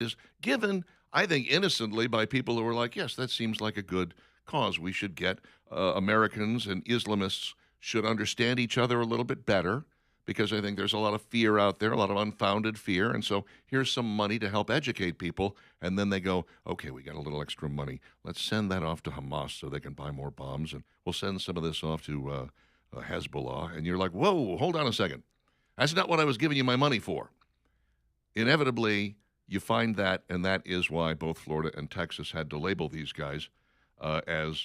is given, I think, innocently by people who are like, yes, that seems like a good cause. We should get Americans and Islamists should understand each other a little bit better because I think there's a lot of fear out there, a lot of unfounded fear. And so here's some money to help educate people. And then they go, okay, we got a little extra money. Let's send that off to Hamas so they can buy more bombs. And we'll send some of this off to Hezbollah. And you're like, whoa, hold on a second. That's not what I was giving you my money for. Inevitably, you find that, and that is why both Florida and Texas had to label these guys as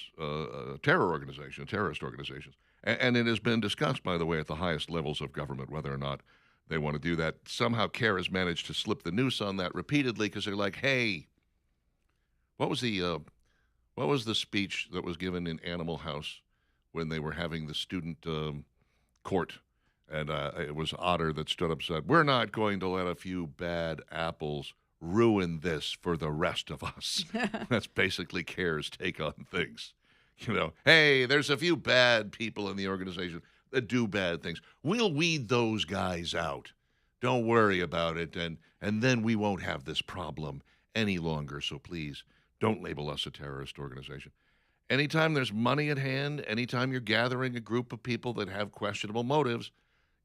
terror organizations, terrorist organizations. And it has been discussed, by the way, at the highest levels of government whether or not they want to do that. Somehow, CARE has managed to slip the noose on that repeatedly because they're like, "Hey, what was the speech that was given in Animal House when they were having the student court?" And it was Otter that stood up and said, "We're not going to let a few bad apples ruin this for the rest of us." That's basically CARE's take on things. Hey, there's a few bad people in the organization that do bad things. We'll weed those guys out. Don't worry about it, and then we won't have this problem any longer. So please don't label us a terrorist organization. Anytime there's money at hand, anytime you're gathering a group of people that have questionable motives,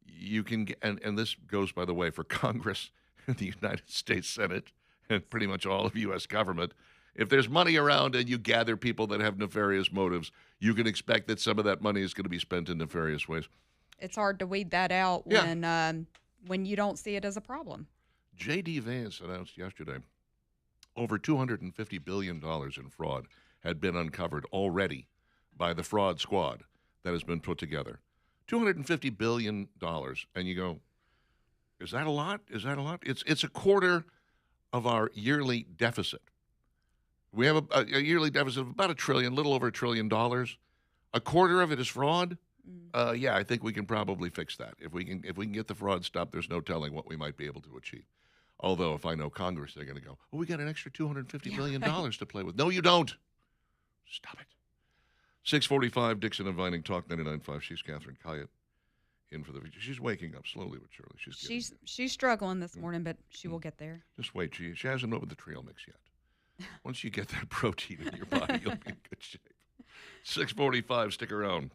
you can get, and this goes, by the way, for Congress, the United States Senate, and pretty much all of U.S. government. If there's money around and you gather people that have nefarious motives, you can expect that some of that money is going to be spent in nefarious ways. It's hard to weed that out Yeah. when you don't see it as a problem. J.D. Vance announced yesterday over $250 billion in fraud had been uncovered already by the fraud squad that has been put together. $250 billion. And you go, is that a lot? Is that a lot? It's a quarter of our yearly deficit. We have a yearly deficit of about a trillion, little over $1 trillion. A quarter of it is fraud. Yeah, I think we can probably fix that. If we can get the fraud stopped, there's no telling what we might be able to achieve. Although, if I know Congress, they're going to go, "Oh, we got an extra $250 billion to play with." No, you don't. Stop it. 645, Dixon and Vining, Talk 99.5. She's Catherine Kayet in for the. She's waking up slowly but surely. She's struggling this morning, but she will get there. Just wait. She hasn't opened the trail mix yet. Once you get that protein in your body, you'll be in good shape. 645, stick around.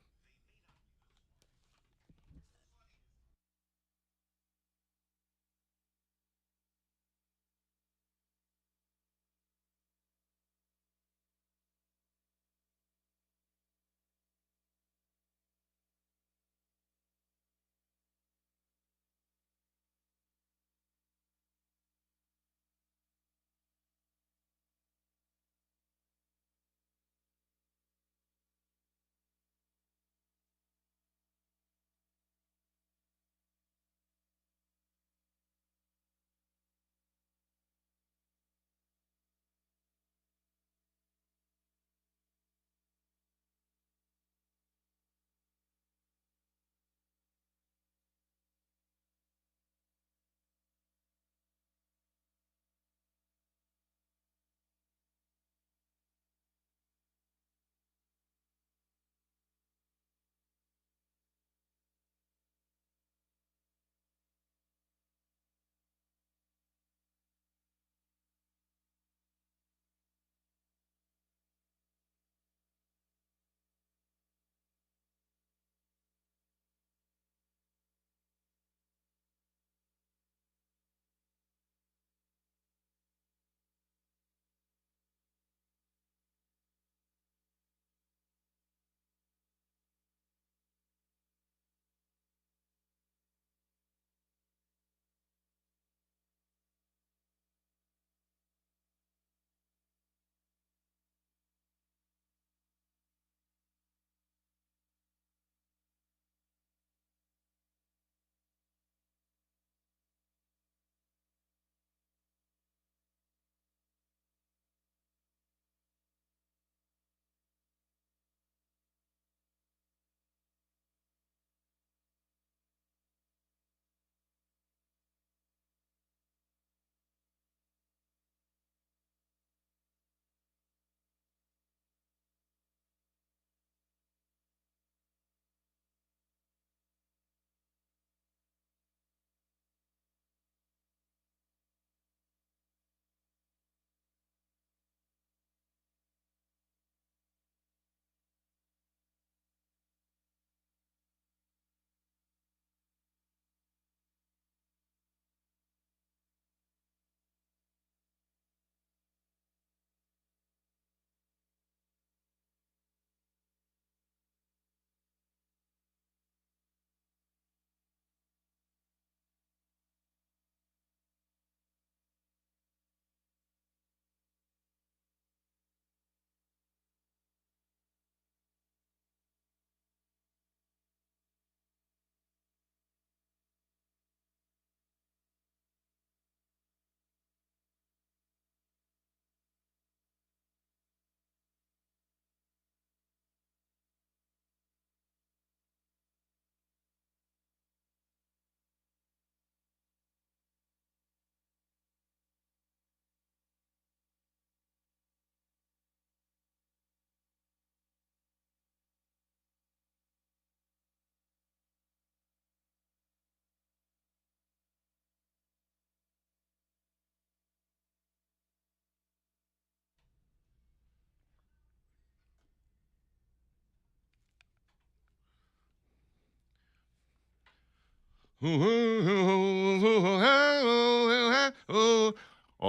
All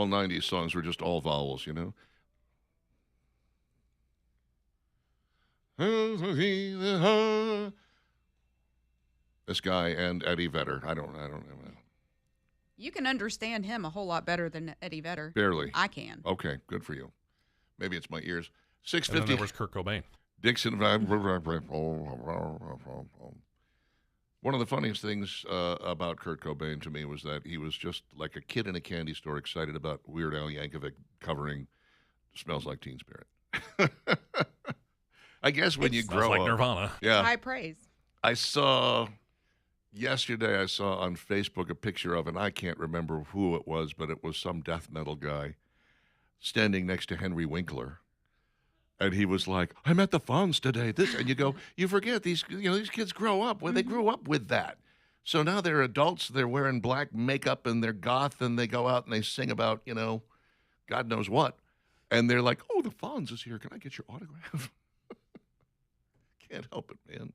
90s songs were just all vowels, you know. This guy and Eddie Vedder. I don't know. You can understand him a whole lot better than Eddie Vedder. Barely. I can. Okay, good for you. Maybe it's my ears. And then 650. there was Kurt Cobain. Dixon. One of the funniest things about Kurt Cobain to me was that he was just like a kid in a candy store excited about Weird Al Yankovic covering Smells Like Teen Spirit. I guess when you Smells grow like up. Nirvana. Yeah. High praise. Yesterday I saw on Facebook a picture of, and I can't remember who it was, but it was some death metal guy standing next to Henry Winkler. And he was like, I'm at the Fonz today. And you go, you forget these kids grow up when they grew up with that. So now they're adults, they're wearing black makeup and they're goth and they go out and they sing about, God knows what. And they're like, oh, the Fonz is here. Can I get your autograph? Can't help it, man.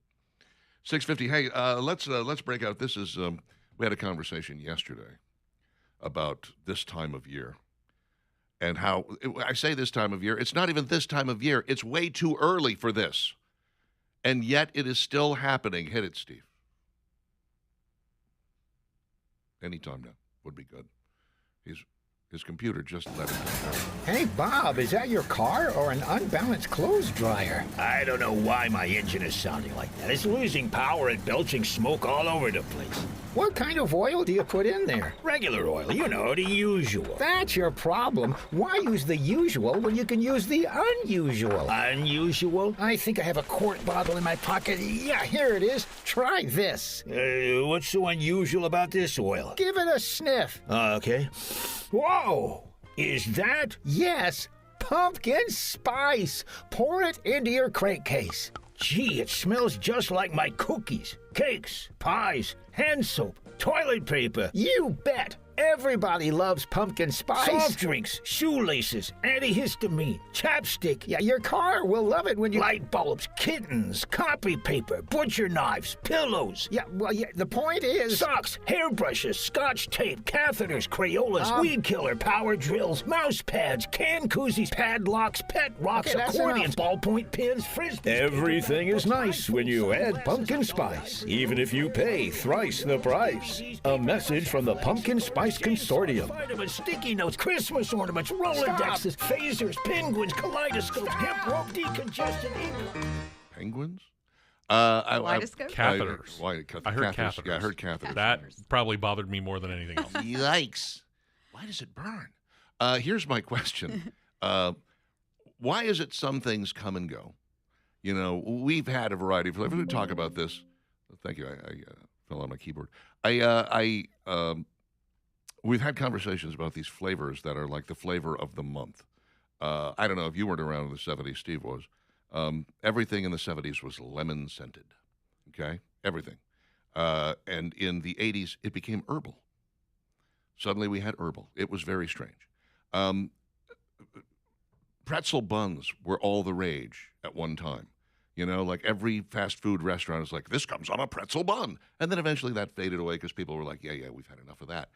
650. Hey, let's break out. This is we had a conversation yesterday about this time of year and how I say this time of year. It's not even this time of year. It's way too early for this, and yet it is still happening. Hit it, Steve. Anytime now would be good. His computer just let him go. Hey, Bob, is that your car or an unbalanced clothes dryer? I don't know why my engine is sounding like that. It's losing power and belching smoke all over the place. What kind of oil do you put in there? Regular oil, the usual. That's your problem. Why use the usual when you can use the unusual? Unusual? I think I have a quart bottle in my pocket. Yeah, here it is. Try this. What's so unusual about this oil? Give it a sniff. Okay. Whoa! Is that? Yes, pumpkin spice. Pour it into your crankcase. Gee, it smells just like my cookies, cakes, pies, hand soap, toilet paper. You bet. Everybody loves pumpkin spice. Soft drinks, shoelaces, antihistamine, chapstick. Yeah, your car will love it when you... Light bulbs, kittens, copy paper, butcher knives, pillows. Yeah, the point is... Socks, hairbrushes, scotch tape, catheters, Crayolas, weed killer, power drills, mouse pads, can koozies, padlocks, pet rocks, Okay, that's accordions, enough. ballpoint pens, frisbees. Everything is nice when you add pumpkin spice, even if you pay thrice the price. A message from the Pumpkin Spice Consortium. Vitamins, sticky notes, Christmas ornaments, Rolodexes, phasers, penguins, kaleidoscopes, hemp rope, decongestant ink. Penguins? Kaleidoscope? Catheters. Catheters. I heard catheters. Yeah, I heard catheters. That probably bothered me more than anything else. Yikes. Why does it burn? Here's my question. Why is it some things come and go? We've had a variety of flavors. We talk about this. Thank you. I fell on my keyboard. We've had conversations about these flavors that are like the flavor of the month. I don't know if you weren't around in the 70s, Steve was. Everything in the 70s was lemon scented. Okay? Everything. And in the 80s, it became herbal. Suddenly we had herbal. It was very strange. Pretzel buns were all the rage at one time. Like every fast food restaurant is like, this comes on a pretzel bun. And then eventually that faded away because people were like, yeah, we've had enough of that.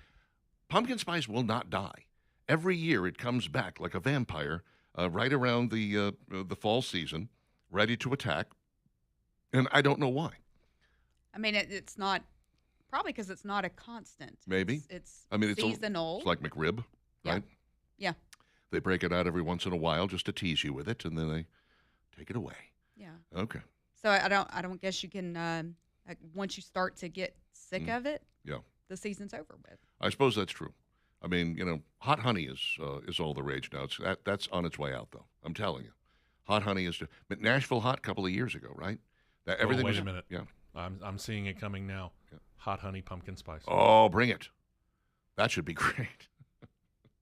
Pumpkin spice will not die. Every year it comes back like a vampire right around the fall season, ready to attack. And I don't know why. I mean, it's not, probably because it's not a constant. Maybe. It's It's seasonal. It's like McRib, Yeah. right? Yeah. They break it out every once in a while just to tease you with it, and then they take it away. Yeah. Okay. So I don't guess you can, once you start to get sick of it, Yeah. the season's over with. I suppose that's true. I mean, hot honey is all the rage now. That's on its way out, though. I'm telling you, hot honey is. But Nashville hot a couple of years ago, right? Everything. Wait was, a minute. Yeah. I'm seeing it coming now. Yeah. Hot honey pumpkin spice. Oh, bring it. That should be great.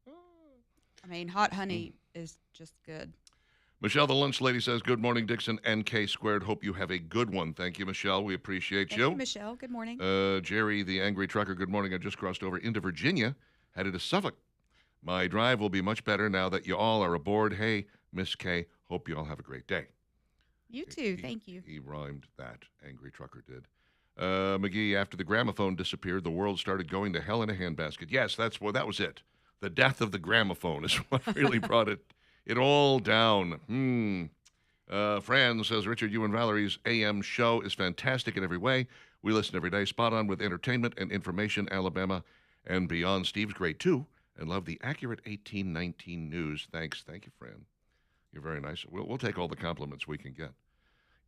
I mean, hot honey is just good. Michelle, the lunch lady, says, good morning, Dixon and K squared. Hope you have a good one. Thank you, Michelle. We appreciate Thank you, Michelle. Good morning. Jerry, the angry trucker, good morning. I just crossed over into Virginia, headed to Suffolk. My drive will be much better now that you all are aboard. Hey, Miss K, hope you all have a great day. You too. Thank you. He rhymed that, angry trucker did. McGee, after the gramophone disappeared, the world started going to hell in a handbasket. Yes, that was it. The death of the gramophone is what really brought it all down. Fran says, Richard, you and Valerie's AM show is fantastic in every way. We listen every day, spot on with entertainment and information, Alabama and beyond. Steve's great, too, and love the accurate 1819 news. Thanks. Thank you, Fran. You're very nice. We'll take all the compliments we can get.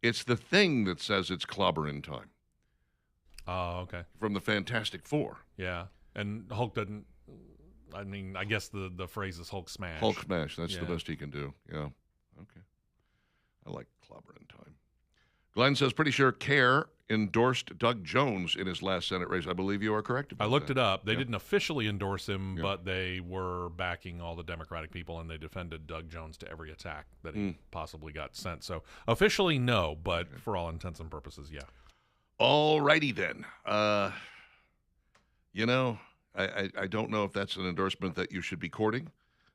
It's the Thing that says it's clobbering time. Oh, okay. From the Fantastic Four. Yeah. And Hulk doesn't, I mean, I guess the phrase is Hulk smash. Hulk smash. That's the Yeah. best he can do. Yeah. Okay. I like clobbering time. Glenn says, pretty sure CARE endorsed Doug Jones in his last Senate race. I believe you are correct about I looked that. it up. They Yeah. didn't officially endorse him, Yeah. but they were backing all the Democratic people, and they defended Doug Jones to every attack that he possibly got sent. So officially, no, but for all intents and purposes, yeah. All righty then. You know, I don't know if that's an endorsement that you should be courting,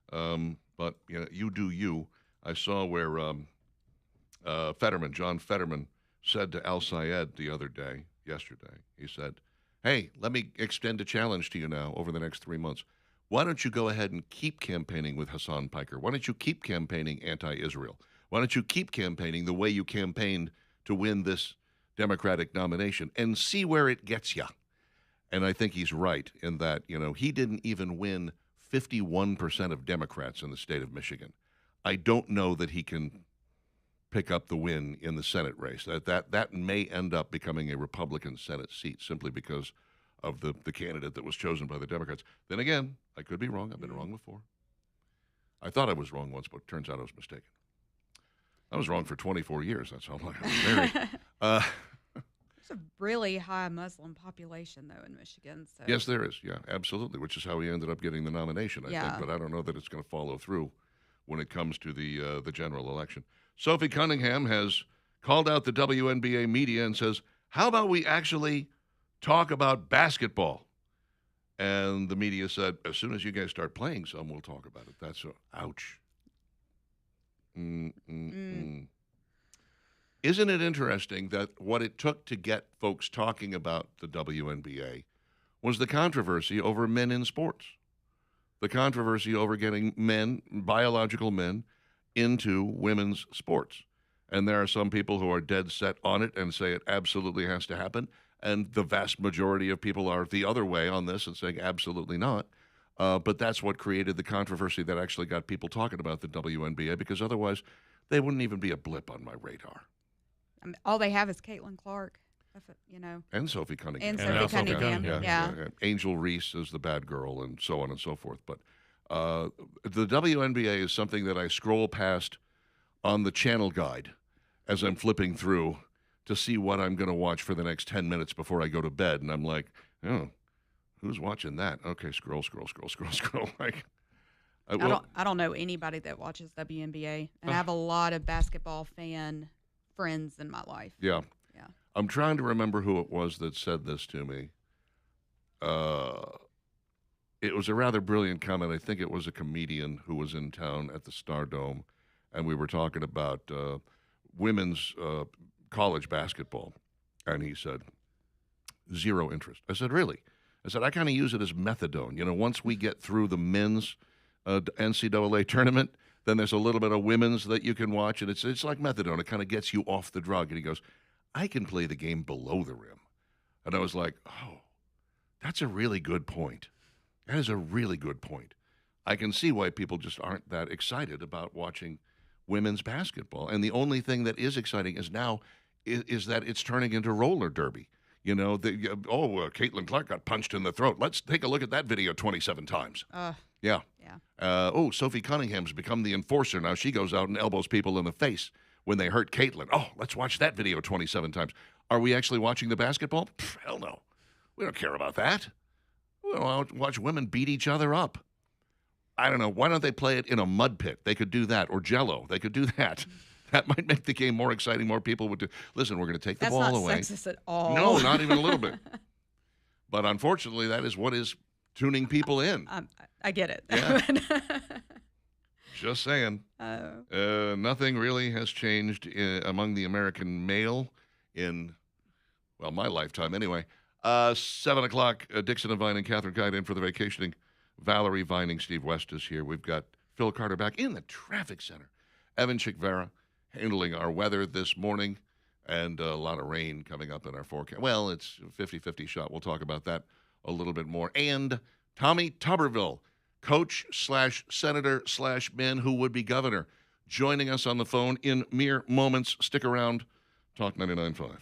but you know, you do you. I saw where John Fetterman, said to Al Sayed yesterday, he said, hey, let me extend a challenge to you now over the next 3 months. Why don't you go ahead and keep campaigning with Hassan Piker? Why don't you keep campaigning anti-Israel? Why don't you keep campaigning the way you campaigned to win this Democratic nomination and see where it gets you? And I think he's right in that, you know, he didn't even win 51% of Democrats in the state of Michigan. I don't know that he can pick up the win in the Senate race. That may end up becoming a Republican Senate seat simply because of the candidate that was chosen by the Democrats. Then again, I could be wrong. I've been wrong before. I thought I was wrong once, but it turns out I was mistaken. I was wrong for 24 years. That's how long I was married. There's a really high Muslim population, though, in Michigan. So. Yes, there is. Yeah, absolutely, which is how he ended up getting the nomination, I think. But I don't know that it's going to follow through when it comes to the general election. Sophie Cunningham has called out the WNBA media and says, how about we actually talk about basketball? And the media said, as soon as you guys start playing some, we'll talk about it. That's ouch. Isn't it interesting that what it took to get folks talking about the WNBA was the controversy over men in sports, the controversy over getting men, biological men, into women's sports. And there are some people who are dead set on it and say it absolutely has to happen. And the vast majority of people are the other way on this and saying absolutely not. But that's what created the controversy that actually got people talking about the WNBA, because otherwise they wouldn't even be a blip on my radar. I mean, all they have is Caitlin Clark, you know. And Sophie Cunningham. And Sophie Cunningham, yeah. Angel Reese is the bad girl and so on and so forth. But the WNBA is something that I scroll past on the channel guide as I'm flipping through to see what I'm going to watch for the next 10 minutes before I go to bed. And I'm like, oh, who's watching that? Okay, scroll. Like, I don't know anybody that watches WNBA, and I have a lot of basketball fan friends in my life. Yeah. Yeah. I'm trying to remember who it was that said this to me. It was a rather brilliant comment. I think it was a comedian who was in town at the Stardome, and we were talking about women's college basketball, and he said, zero interest. I said, really? I said, I kind of use it as methadone. You know, once we get through the men's NCAA tournament, then there's a little bit of women's that you can watch, and it's like methadone. It kind of gets you off the drug. And he goes, I can play the game below the rim. And I was like, oh, that's a really good point. That is a really good point. I can see why people just aren't that excited about watching women's basketball. And the only thing that is exciting is now is that it's turning into roller derby. You know, Caitlin Clark got punched in the throat. Let's take a look at that video 27 times. Yeah. Sophie Cunningham's become the enforcer. Now she goes out and elbows people in the face when they hurt Caitlin. Oh, let's watch that video 27 times. Are we actually watching the basketball? Hell no. We don't care about that. We don't watch women beat each other up. I don't know. Why don't they play it in a mud pit? They could do that. Or Jell-O. They could do that. That might make the game more exciting. More people would do. Listen, we're going to take the ball away. That's not sexist at all. No, not even a little bit. But unfortunately, that is what is tuning people in. I get it. Yeah. Just saying. Nothing really has changed among the American male in, Well, my lifetime anyway. 7 o'clock, Dixon and Vining, Catherine Kite in for the vacationing. Valerie Vining, Steve West is here. We've got Phil Carter back in the traffic center. Evan Chikvera handling our weather this morning, and a lot of rain coming up in our forecast. Well, it's 50-50 shot. We'll talk about that a little bit more. And Tommy Tuberville, coach/senator/man who would be governor, joining us on the phone in mere moments. Stick around. Talk 99.5.